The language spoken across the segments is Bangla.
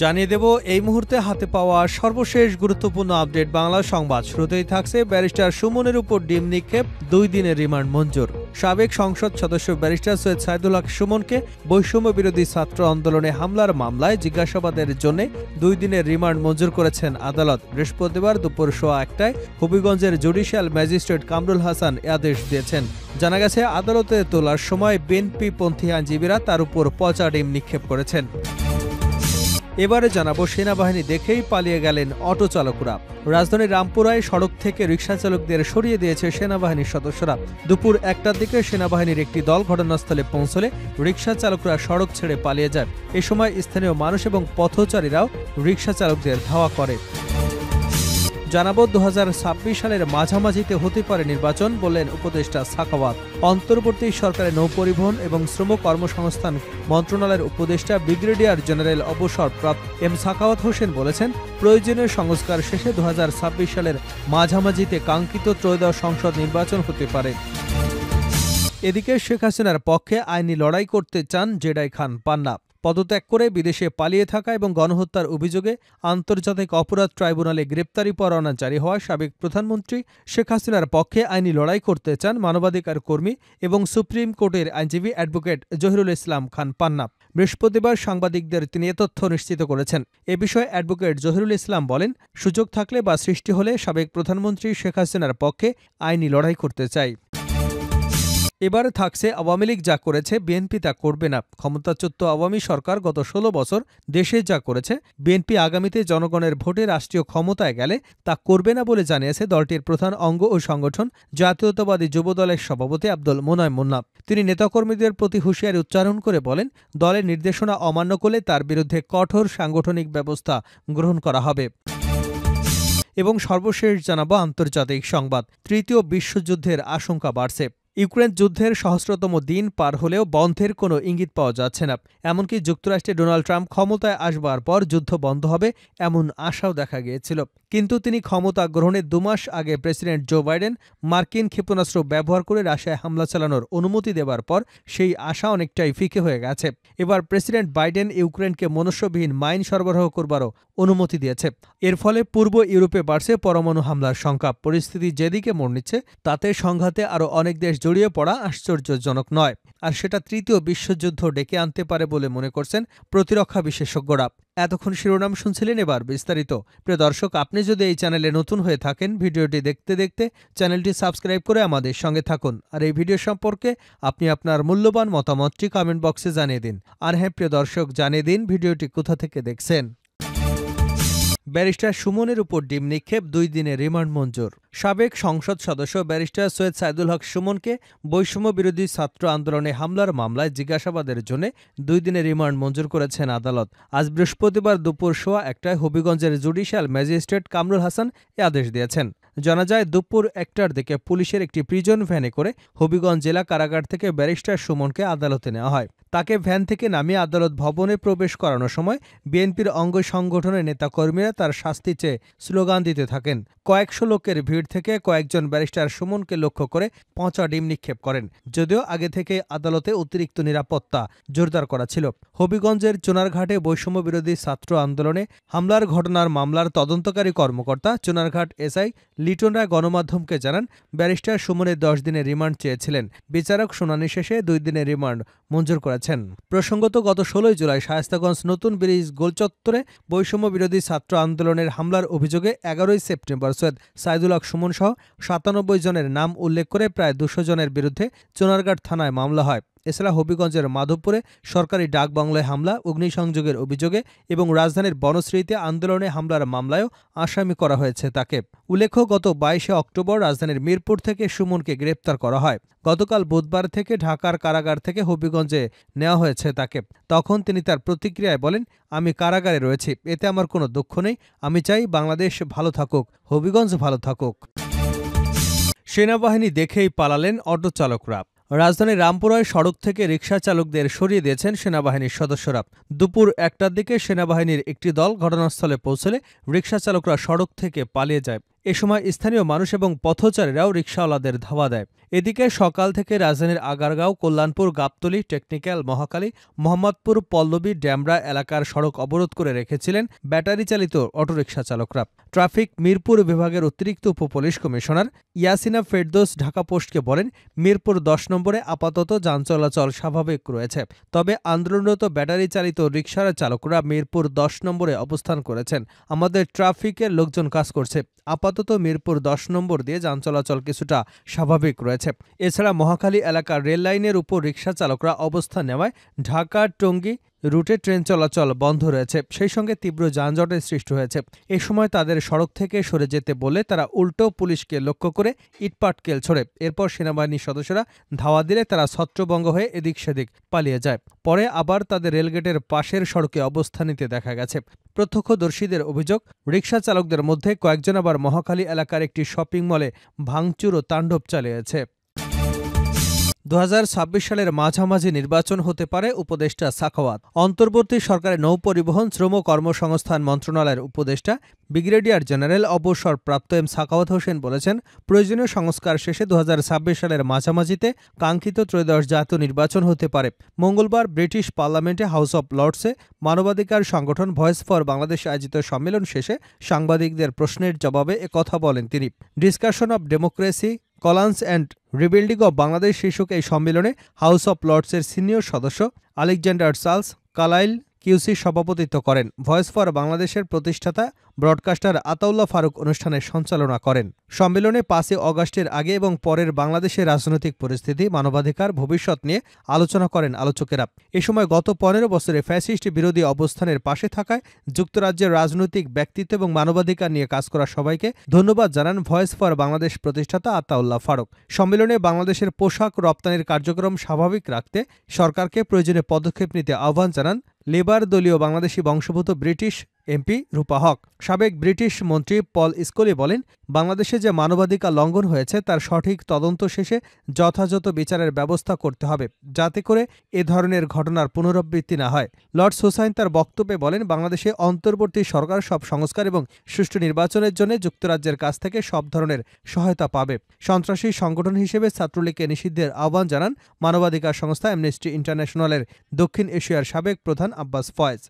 জানিয়ে দেব এই মুহূর্তে হাতে পাওয়া সর্বশেষ গুরুত্বপূর্ণ আপডেট বাংলা সংবাদ। শুরুতেই থাকছে ব্যারিস্টার সুমনের উপর ডিম নিক্ষেপ, 2 দিনের রিমান্ড মঞ্জুর। সাবেক সংসদ সদস্য ব্যারিস্টার সৈয়দ সাইদুল হক সুমনকে বৈষম্য বিরোধী ছাত্র আন্দোলনে হামলার মামলায় জিজ্ঞাসাবাদের জন্য 2 দিনের রিমান্ড মঞ্জুর করেছেন আদালত। বৃহস্পতিবার দুপুর 1:15টায় হবিগঞ্জের জুডিশিয়াল ম্যাজিস্ট্রেট কামরুল হাসান এ আদেশ দিয়েছেন। জানা গেছে, আদালতে তোলার সময় বিএনপিপন্থী আইনজীবীরা তার উপর পচা ডিম নিক্ষেপ করেছেন। এবারে জানাবো, সেনাবাহিনী দেখেই পালিয়ে গেলেন অটো চালকরা। রাজধানীর রামপুরায় সড়ক থেকে রিকশা চালকদের সরিয়ে দিয়েছে সেনাবাহিনীর সদস্যরা। দুপুর 1টার দিকে সেনাবাহিনীর একটি দল ঘটনাস্থলে পৌঁছলে রিকশা চালকরা সড়ক ছেড়ে পালিয়ে যায়। এ সময় স্থানীয় মানুষ এবং পথচারীরাও রিকশা চালকদের ধাওয়া করে। জানাবো, 2026 সালের মাঝামাঝিতে হতে পারে নির্বাচন, বললেন উপদেষ্টা সাখাওয়াত। অন্তর্বর্তী সরকারের নৌপরিবহন এবং শ্রম কর্মসংস্থান মন্ত্রণালয়ের উপদেষ্টা ব্রিগেডিয়ার জেনারেল অবসরপ্রাপ্ত এম সাখাওয়াত হোসেন বলেছেন, প্রয়োজনীয় সংস্কার শেষে 2026 সালের মাঝামাঝিতে কাঙ্ক্ষিত ত্রয়োদশ সংসদ নির্বাচন হতে পারে। এদিকে শেখ হাসিনার পক্ষে আইনি লড়াই করতে চান জেডাই খান পান্না। পদত্যাগ করে বিদেশে পালিয়ে থাকা এবং গণহত্যার অভিযোগে আন্তর্জাতিক অপরাধ ট্রাইব্যুনালে গ্রেপ্তারি পরোয়ানা জারি হওয়া সাবেক প্রধানমন্ত্রী শেখ হাসিনার পক্ষে আইনি লড়াই করতে চান মানবাধিকার কর্মী এবং সুপ্রিম কোর্টের আইনজীবী অ্যাডভোকেট জহিরুল ইসলাম খান পান্না। বৃহস্পতিবার সাংবাদিকদের তিনি এ তথ্য নিশ্চিত করেছেন। এ বিষয়ে অ্যাডভোকেট জহিরুল ইসলাম বলেন, সুযোগ থাকলে বা সৃষ্টি হলে সাবেক প্রধানমন্ত্রী শেখ হাসিনার পক্ষে আইনি লড়াই করতে চাই। এবার থাকছে, আওয়ামী লীগ যা করেছে বিএনপি তা করবে না। ক্ষমতাচ্যুত আওয়ামী সরকার গত 16 বছর দেশে যা করেছে, বিএনপি আগামীতে জনগণের ভোটে রাষ্ট্রীয় ক্ষমতায় গেলে তা করবে না বলে জানিয়েছে দলটির প্রধান অঙ্গ ও সংগঠন জাতীয়তাবাদী যুবদলের সভাপতি আব্দুল মোনায়েম মুন্না। তিনি নেতাকর্মীদের প্রতি হুঁশিয়ারি উচ্চারণ করে বলেন, দলের নির্দেশনা অমান্য করলে তার বিরুদ্ধে কঠোর সাংগঠনিক ব্যবস্থা গ্রহণ করা হবে। এবং সর্বশেষ জানাবো আন্তর্জাতিক সংবাদ। তৃতীয় বিশ্বযুদ্ধের আশঙ্কা বাড়ছে। ইউক্রেন যুদ্ধের সহস্রতম দিন পার হলেও বন্ধের কোনো ইঙ্গিত পাওয়া যাচ্ছে না। এমনকি যুক্তরাষ্ট্রে ডোনাল্ড ট্রাম্প ক্ষমতায় আসবার পর যুদ্ধ বন্ধ হবে এমন আশাও দেখা গিয়েছিল। কিন্তু তিনি ক্ষমতা গ্রহণের 2 মাস আগে প্রেসিডেন্ট জো বাইডেন মার্কিন ক্ষেপণাস্ত্র ব্যবহার করে রাশিয়ায় হামলা চালানোর অনুমতি দেওয়ার পর সেই আশা অনেকটাই ফিকে হয়ে গেছে। এবার প্রেসিডেন্ট বাইডেন ইউক্রেনকে মনুষ্যবিহীন মাইন সরবরাহ করবারও অনুমতি দিয়েছে। এর ফলে পূর্ব ইউরোপে বাড়ছে পরমাণু হামলার শঙ্কা। পরিস্থিতি যেদিকে মোড় নিচ্ছে, তাতে সংঘাতে আরও অনেক দেশ জড়িয়ে পড়া আশ্চর্যজনক নয়। আর সেটা তৃতীয় বিশ্বযুদ্ধ ডেকে আনতে পারে বলে মনে করছেন প্রতিরক্ষা বিশেষজ্ঞরা। এতক্ষণ শিরোনাম শুনছিলেন, এবার বিস্তারিত। প্রিয় দর্শক, আপনি যদি এই চ্যানেলে নতুন হয়ে থাকেন, ভিডিওটি দেখতে দেখতে চ্যানেলটি সাবস্ক্রাইব করে আমাদের সঙ্গে থাকুন। আর এই ভিডিও সম্পর্কে আপনি আপনার মূল্যবান মতামতটি কমেন্ট বক্সে জানিয়ে দিন। আর হ্যাঁ প্রিয় দর্শক, জানিয়ে দিন ভিডিওটি কোথা থেকে দেখছেন। ব্যারিস্টার সুমনের উপর ডিম নিক্ষেপ, 2 দিনের রিমান্ড মঞ্জুর। সাবেক সংসদ সদস্য ব্যারিস্টার সৈয়দ সাইদুল হক সুমনকে বৈষম্য বিরোধী ছাত্র আন্দোলনে হামলার মামলায় জিজ্ঞাসাবাদের জন্য 2 দিনের রিমান্ড মঞ্জুর করেছেন আদালত। আজ বৃহস্পতিবার দুপুর 1:15টায় হবিগঞ্জের জুডিশিয়াল ম্যাজিস্ট্রেট কামরুল হাসান এ আদেশ দিয়েছেন। জানা যায়, দুপুর 1টার দিকে পুলিশের একটি প্রিজন ভ্যানে করে হবিগঞ্জ জেলা কারাগার থেকে ব্যারিস্টার সুমনকে আদালতে নেওয়া হয়। তাকে ভ্যান থেকে নামিয়ে আদালত ভবনে প্রবেশ করানোর সময় বিএনপির অঙ্গ সংগঠনের নেতাকর্মীরা তার শাস্তি চেয়ে স্লোগান দিতে থাকেন। কয়েকশো লোকের ভিড় থেকে কয়েকজন ব্যারিস্টার সুমনকে লক্ষ্য করে পচা ডিম নিক্ষেপ করেন। যদিও আগে থেকে আদালতে অতিরিক্ত নিরাপত্তা জোরদার করা ছিল। হবিগঞ্জের চুনারঘাটে বৈষম্য বিরোধী ছাত্র আন্দোলনে হামলার ঘটনার মামলার তদন্তকারী কর্মকর্তা চুনারঘাট এসআই লিটন রায় গণমাধ্যমকে জানান, ব্যারিস্টার সুমনের 10 দিনের রিমান্ড চেয়েছিলেন। বিচারক শুনানি শেষে 2 দিনের রিমান্ড মঞ্জুর করেছেন। প্রসঙ্গত, গত 16 জুলাই শায়েস্তাগঞ্জ নতুন ব্রিজ গোলচত্বরে বৈষম্য বিরোধী ছাত্র আন্দোলনের হামলার অভিযোগে 11 সেপ্টেম্বর সৈয়দ সাইদুল হক সুমন সহ 97 জনের নাম উল্লেখ করে প্রায় 200 জনের বিরুদ্ধে চুনারঘাট থানায় মামলা হয়। এছাড়া হবিগঞ্জের মাধবপুরে সরকারি ডাকবাংলায় হামলা, অগ্নিসংযোগের অভিযোগে এবং রাজধানীর বনশ্রীতে আন্দোলনে হামলার মামলায়ও আসামি করা হয়েছে তাকে। উল্লেখ্য, গত 22 অক্টোবর রাজধানীর মিরপুর থেকে সুমনকে গ্রেপ্তার করা হয়। গতকাল বুধবার থেকে ঢাকার কারাগার থেকে হবিগঞ্জে নেওয়া হয়েছে তাকে। তখন তিনি তার প্রতিক্রিয়ায় বলেন, আমি কারাগারে রয়েছি, এতে আমার কোনো দুঃখ নেই। আমি চাই বাংলাদেশ ভালো থাকুক, হবিগঞ্জ ভালো থাকুক। সেনাবাহিনী দেখেই পালালেন অটো চালকরা। রাজধানীর রামপুরায় সড়ক থেকে রিকশা চালকদের সরিয়ে দিয়েছেন সেনাবাহিনীর সদস্যরা। দুপুর 1টার দিকে সেনাবাহিনীর একটি দল ঘটনাস্থলে পৌঁছলে রিকশা চালকরা সড়ক থেকে পালিয়ে যায়। এ সময় স্থানীয় মানুষ এবং পথচারীরাও রিকশাওয়ালাদের ধাওয়া দেয়। এদিকে সকাল থেকে রাজধানীর আগারগাঁও, কল্যাণপুর, গাবতলী, টেকনিক্যাল, মহাখালী, মোহাম্মদপুর, পল্লবী, ড্যামরা এলাকার সড়ক অবরোধ করে রেখেছিলেন ব্যাটারি চালিত অটোরিকশা চালকরা। ট্রাফিক মিরপুর বিভাগের অতিরিক্ত উপপুলিশ কমিশনার ইয়াসিনা ফেরদৌস ঢাকা পোস্টকে বলেন, মিরপুর ১০ নম্বরে আপাতত যান চলাচল স্বাভাবিক রয়েছে। তবে আন্দোলনরত ব্যাটারি চালিত রিকশার চালকরা মিরপুর ১০ নম্বরে অবস্থান করেছেন। আমাদের ট্রাফিকের লোকজন কাজ করছে। আপাতত মিরপুর ১০ নম্বর দিয়ে যান চলাচল কিছুটা স্বাভাবিক রয়েছে। এছাড়া মহাখালী এলাকার রেল লাইনের উপর রিকশা চালকরা অবস্থান নেওয়ায় ঢাকা টঙ্গী রুটে ট্রেন চলাচল বন্ধ রয়েছে। সেই সঙ্গে তীব্র যানজটের সৃষ্টি হয়েছে। এ সময় তাদের সড়ক থেকে সরে যেতে বলে তারা উল্টো পুলিশকে লক্ষ্য করে ইটপাটকেল ছোড়ে। এরপর সেনাবাহিনীর সদস্যরা ধাওয়া দিলে তারা ছত্রভঙ্গ হয়ে এদিক সেদিক পালিয়ে যায়। পরে আবার তাদের রেলগেটের পাশের সড়কে অবস্থান নিতে দেখা গেছে। প্রত্যক্ষদর্শীদের অভিযোগ, রিকশা চালকদের মধ্যে কয়েকজন আবার মহাখালী এলাকার একটি শপিং মলে ভাঙচুর ও তাণ্ডব চালিয়েছে। ২০২৬ সালের মাঝামাঝি নির্বাচন হতে পারে উপদেষ্টা সাখাওয়াত। অন্তর্বর্তী সরকারের নৌপরিবহন, শ্রম কর্মসংস্থান মন্ত্রণালয়ের উপদেষ্টা ব্রিগেডিয়ার জেনারেল অবসরপ্রাপ্ত এম সাখাওয়াত হোসেন বলেছেন, প্রয়োজনীয় সংস্কার শেষে ২০২৬ সালের মাঝামাঝিতে কাঙ্ক্ষিত ত্রয়োদশ জাতীয় নির্বাচন হতে পারে। মঙ্গলবার ব্রিটিশ পার্লামেন্টে হাউস অব লর্ডসে মানবাধিকার সংগঠন ভয়েস ফর বাংলাদেশ আয়োজিত সম্মেলন শেষে সাংবাদিকদের প্রশ্নের জবাবে একথা বলেন তিনি। ডিসকাশন অব ডেমোক্রেসি, কলান্স অ্যান্ড রিবিল্ডিং অব বাংলাদেশ শীর্ষক এই সম্মেলনে হাউস অব লর্ডসের সিনিয়র সদস্য আলেকজান্ডার চার্লস কালাইল কিউসি সভাপতিত্ব করেন। ভয়েস ফর বাংলাদেশের প্রতিষ্ঠাতা ব্রডকাস্টার আতাউল্লাহ ফারুক অনুষ্ঠানের সঞ্চালনা করেন। সম্মেলনে ৫ই অগাস্টের আগে এবং পরের বাংলাদেশের রাজনৈতিক পরিস্থিতি, মানবাধিকার, ভবিষ্যৎ নিয়ে আলোচনা করেন আলোচকেরা। এ সময় গত ১৫ বছরে ফ্যাসিস্ট বিরোধী অবস্থানের পাশে থাকায় যুক্তরাজ্যের রাজনৈতিক ব্যক্তিত্ব এবং মানবাধিকার নিয়ে কাজ করা সবাইকে ধন্যবাদ জানান ভয়েস ফর বাংলাদেশ প্রতিষ্ঠাতা আতাউল্লাহ ফারুক। সম্মেলনে বাংলাদেশের পোশাক রপ্তানির কার্যক্রম স্বাভাবিক রাখতে সরকারকে প্রয়োজনীয় পদক্ষেপ নিতে আহ্বান জানান লেবার দলীয় বাংলাদেশি বংশোদ্ভূত ব্রিটিশ এমপি রূপা হক। সাবেক ব্রিটিশ মন্ত্রী পল স্কলি বলেন, বাংলাদেশে যে মানবাধিকার লঙ্ঘন হয়েছে তার সঠিক তদন্ত শেষে যথাযথ বিচারের ব্যবস্থা করতে হবে, যাতে করে এ ধরনের ঘটনার পুনরাবৃত্তি না হয়। লর্ডস হুসাইন তার বক্তব্যে বলেন, বাংলাদেশে অন্তর্বর্তী সরকার সব সংস্কার এবং সুষ্ঠু নির্বাচনের জন্য যুক্তরাজ্যের কাছ থেকে সব ধরনের সহায়তা পাবে। সন্ত্রাসী সংগঠন হিসেবে ছাত্রলীগকে নিষিদ্ধের আহ্বান জানান মানবাধিকার সংস্থা অ্যামনেস্টি ইন্টারন্যাশনালের দক্ষিণ এশিয়ার সাবেক প্রধান আব্বাস ফয়েজ।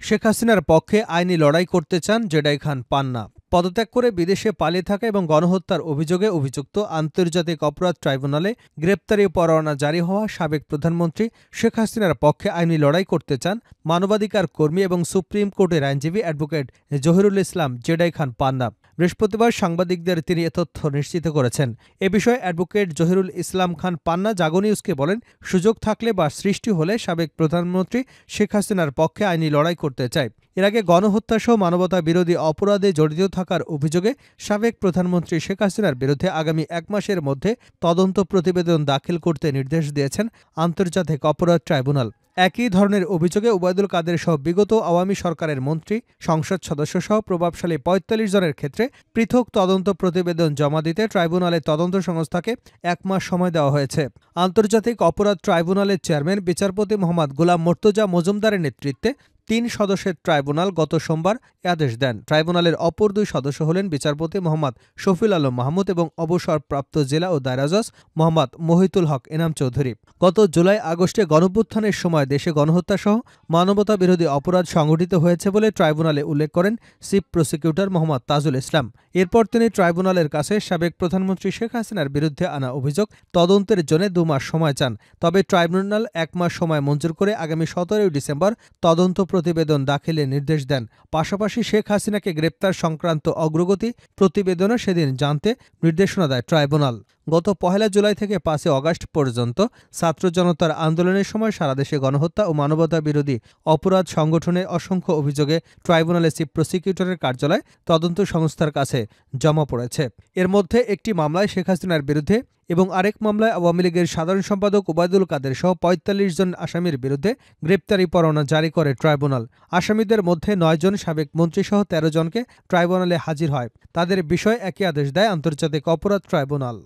শেখ হাসিনার পক্ষে আইনি লড়াই করতে চান জেডাই খান পান্না। পদত্যাগ করে বিদেশে পালিয়ে থাকা এবং গণহত্যার অভিযোগে অভিযুক্ত আন্তর্জাতিক অপরাধ ট্রাইব্যুনালে গ্রেপ্তারি পরোয়ানা জারি হওয়া সাবেক প্রধানমন্ত্রী শেখ হাসিনার পক্ষে আইনি লড়াই করতে চান মানবাধিকার কর্মী এবং সুপ্রিম কোর্টের আইনজীবী অ্যাডভোকেট জহিরুল ইসলাম জেডাই খান পান্না। বৃহস্পতিবার সাংবাদিকদের তিনি এ তথ্য নিশ্চিত করেছেন। এ বিষয়ে অ্যাডভোকেট জহিরুল ইসলাম খান পান্না জাগো নিউজকে বলেন, সুযোগ থাকলে বা সৃষ্টি হলে সাবেক প্রধানমন্ত্রী শেখ হাসিনার পক্ষে আইনি লড়াই করতে চায়। এর আগে গণহত্যাসহ মানবতা বিরোধী অপরাধে জড়িত থাকার অভিযোগে সাবেক প্রধানমন্ত্রী শেখ হাসিনার বিরুদ্ধে আগামী ১ মাসের মধ্যে তদন্ত প্রতিবেদন দাখিল করতে নির্দেশ দিয়েছেন আন্তর্জাতিক অপরাধ ট্রাইব্যুনাল। একই ধরনের অভিযোগে ওবায়দুল কাদের সহ বিগত আওয়ামী সরকারের মন্ত্রী, সংসদ সদস্যসহ প্রভাবশালী ৪৫ জনের ক্ষেত্রে পৃথক তদন্ত প্রতিবেদন জমা দিতে ট্রাইব্যুনালের তদন্ত সংস্থাকে ১ মাস সময় দেওয়া হয়েছে। আন্তর্জাতিক অপরাধ ট্রাইব্যুনালের চেয়ারম্যান বিচারপতি মোহাম্মদ গোলাম মর্তুজা মজুমদারের নেতৃত্বে ৩ সদস্যের ট্রাইব্যুনাল গত সোমবার এ আদেশ দেন। ট্রাইব্যুনালের অপর ২ সদস্য হলেন বিচারপতি মোহাম্মদ শফিল আলম মাহমুদ এবং অবসরপ্রাপ্ত জেলা ও দায়রা জজ মোহাম্মদ মহিতুল হক এনাম চৌধুরী। গত জুলাই-আগস্টে গণঅভ্যুত্থানের সময় দেশে গণহত্যাসহ মানবতা বিরোধী অপরাধ সংঘটিত হয়েছে বলে ট্রাইব্যুনালে উল্লেখ করেন চিফ প্রসিকিউটর মোহাম্মদ তাজুল ইসলাম। এরপর তিনি ট্রাইব্যুনালের কাছে সাবেক প্রধানমন্ত্রী শেখ হাসিনার বিরুদ্ধে আনা অভিযোগ তদন্তের জন্য ২ মাস সময় চান। তবে ট্রাইব্যুনাল ১ মাস সময় মঞ্জুর করে আগামী ১৭ ডিসেম্বর তদন্ত প্রতিবেদন দাখিলের নির্দেশ দেন। পাশাপাশি শেখ হাসিনাকে গ্রেপ্তার সংক্রান্ত অগ্রগতি প্রতিবেদনও সেদিন জানতে নির্দেশনা দেয় ট্রাইব্যুনাল। গত ১ জুলাই থেকে ৫ আগস্ট পর্যন্ত ছাত্র জনতার আন্দোলনের সময় সারা দেশে গণহত্যা ও মানবতা বিরোধী অপরাধ সংগঠনের অসংখ্য অভিযোগে ট্রাইব্যুনালের চিফ প্রসিকিউটরের কার্যালয় তদন্ত সংস্থার কাছে জমা পড়েছে। এর মধ্যে একটি মামলায় শেখ হাসিনার বিরুদ্ধে এবং আরেক মামলায় আওয়ামী লীগের সাধারণ সম্পাদক ওবায়দুল কাদের সহ ৪৫ জন আসামির বিরুদ্ধে গ্রেপ্তারি পরোয়ানা জারি করে ট্রাইব্যুনাল। আসামিদের মধ্যে ৯ জন সাবেক মন্ত্রীসহ ১৩ জনকে ট্রাইব্যুনালে হাজির হয়। তাদের বিষয়ে একই আদেশ দেয় আন্তর্জাতিক অপরাধ ট্রাইব্যুনাল।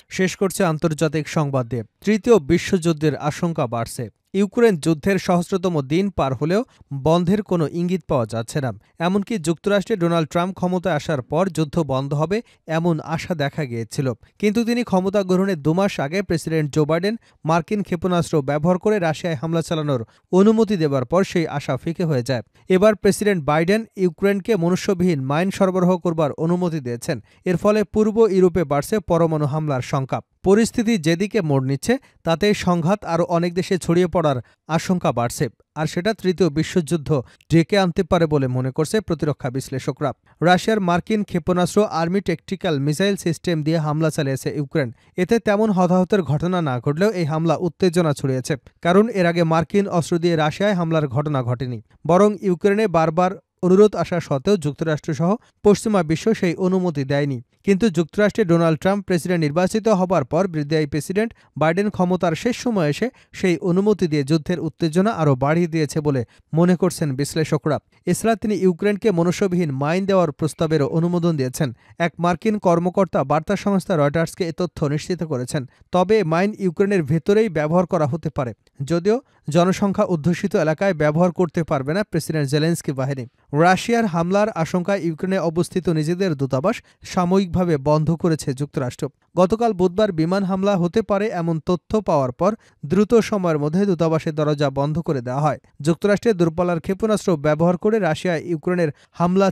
শেষ করছে আন্তর্জাতিক সংবাদ দিয়ে। তৃতীয় বিশ্বযুদ্ধের আশঙ্কা বাড়ছে। ইউক্রেন যুদ্ধের সহস্রতম দিন পার হলেও বন্ধের কোনো ইঙ্গিত পাওয়া যাচ্ছে না। এমনকি যুক্তরাষ্ট্রে ডোনাল্ড ট্রাম্প ক্ষমতায় আসার পর যুদ্ধ বন্ধ হবে এমন আশা দেখা গিয়েছিল। কিন্তু তিনি ক্ষমতা গ্রহণের 2 মাস আগে প্রেসিডেন্ট জো বাইডেন মার্কিন ক্ষেপণাস্ত্র ব্যবহার করে রাশিয়ায় হামলা চালানোর অনুমতি দেবার পর সেই আশা ফিকে হয়ে যায়। এবার প্রেসিডেন্ট বাইডেন ইউক্রেনকে মনুষ্যবিহীন মাইন সরবরাহ করবার অনুমতি দিয়েছেন। এর ফলে পূর্ব ইউরোপে বাড়ছে পরমাণু হামলার শঙ্কা। পরিস্থিতি যেদিকে মোড় নিচ্ছে তাতে সংঘাত আরও অনেক দেশে ছড়িয়ে পড়ার আশঙ্কা বাড়ছে, আর সেটা তৃতীয় বিশ্বযুদ্ধ ডেকে আনতে পারে বলে মনে করছে প্রতিরক্ষা বিশ্লেষকরা। রাশিয়ার মার্কিন ক্ষেপণাস্ত্র আর্মি ট্যাকটিক্যাল মিসাইল সিস্টেম দিয়ে হামলা চালিয়েছে ইউক্রেন। এতে তেমন হতাহতের ঘটনা না ঘটলেও এই হামলা উত্তেজনা ছড়িয়েছে, কারণ এর আগে মার্কিন অস্ত্র দিয়ে রাশিয়ায় হামলার ঘটনা ঘটেনি, বরং ইউক্রেনে বারবার অনুরোধ আসা সত্ত্বেও যুক্তরাষ্ট্রসহ পশ্চিমা বিশ্ব সেই অনুমতি দেয়নি। কিন্তু যুক্তরাষ্ট্রে ডোনাল্ড ট্রাম্প প্রেসিডেন্ট নির্বাচিত হবার পর বিদায়ী প্রেসিডেন্ট বাইডেন ক্ষমতার শেষ সময়ে এসে সেই অনুমতি দিয়ে যুদ্ধের উত্তেজনা আরও বাড়িয়ে দিয়েছে বলে মনে করছেন বিশ্লেষকরা। এছাড়া তিনি ইউক্রেনকে মনুষ্যবিহীন মাইন দেওয়ার প্রস্তাবেরও অনুমোদন দিয়েছেন। এক মার্কিন কর্মকর্তা বার্তা সংস্থা রয়টার্সকে এ তথ্য নিশ্চিত করেছেন। তবে মাইন ইউক্রেনের ভেতরেই ব্যবহার করা হতে পারে, যদিও জনসংখ্যা অধ্যুষিত এলাকায় ব্যবহার করতে পারবে না প্রেসিডেন্ট জেলেনস্কি বাহিনী। রাশিয়ার হামলার আশঙ্কায় ইউক্রেনে অবস্থিত নিজেদের দূতাবাস সাময়িকভাবে বন্ধ করেছে যুক্তরাষ্ট্র। গতকাল বুধবার বিমান হামলা হতে পারে এমন তথ্য পাওয়ার পর দ্রুত সময়ের মধ্যে দূতাবাসের দরজা বন্ধ করে দেওয়া হয়। যুক্তরাষ্ট্রে দূরপাল্লার ক্ষেপণাস্ত্র ব্যবহার করে রাশিয়ায় ইউক্রেনের হামলা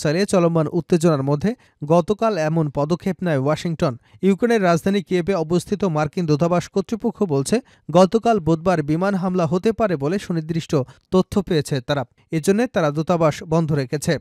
চালিয়ে চলমান উত্তেজনার মধ্যে গতকাল এমন পদক্ষেপ নেয় ওয়াশিংটন। ইউক্রেনের রাজধানী কিয়েভে অবস্থিত মার্কিন দূতাবাস কর্তৃপক্ষ বলছে, গতকাল বুধবার বিমান হামলা হতে পারে বলে সুনির্দিষ্ট তথ্য পেয়েছে তারা। এজন্য তারা দূতাবাস বন্ধ রেখেছে।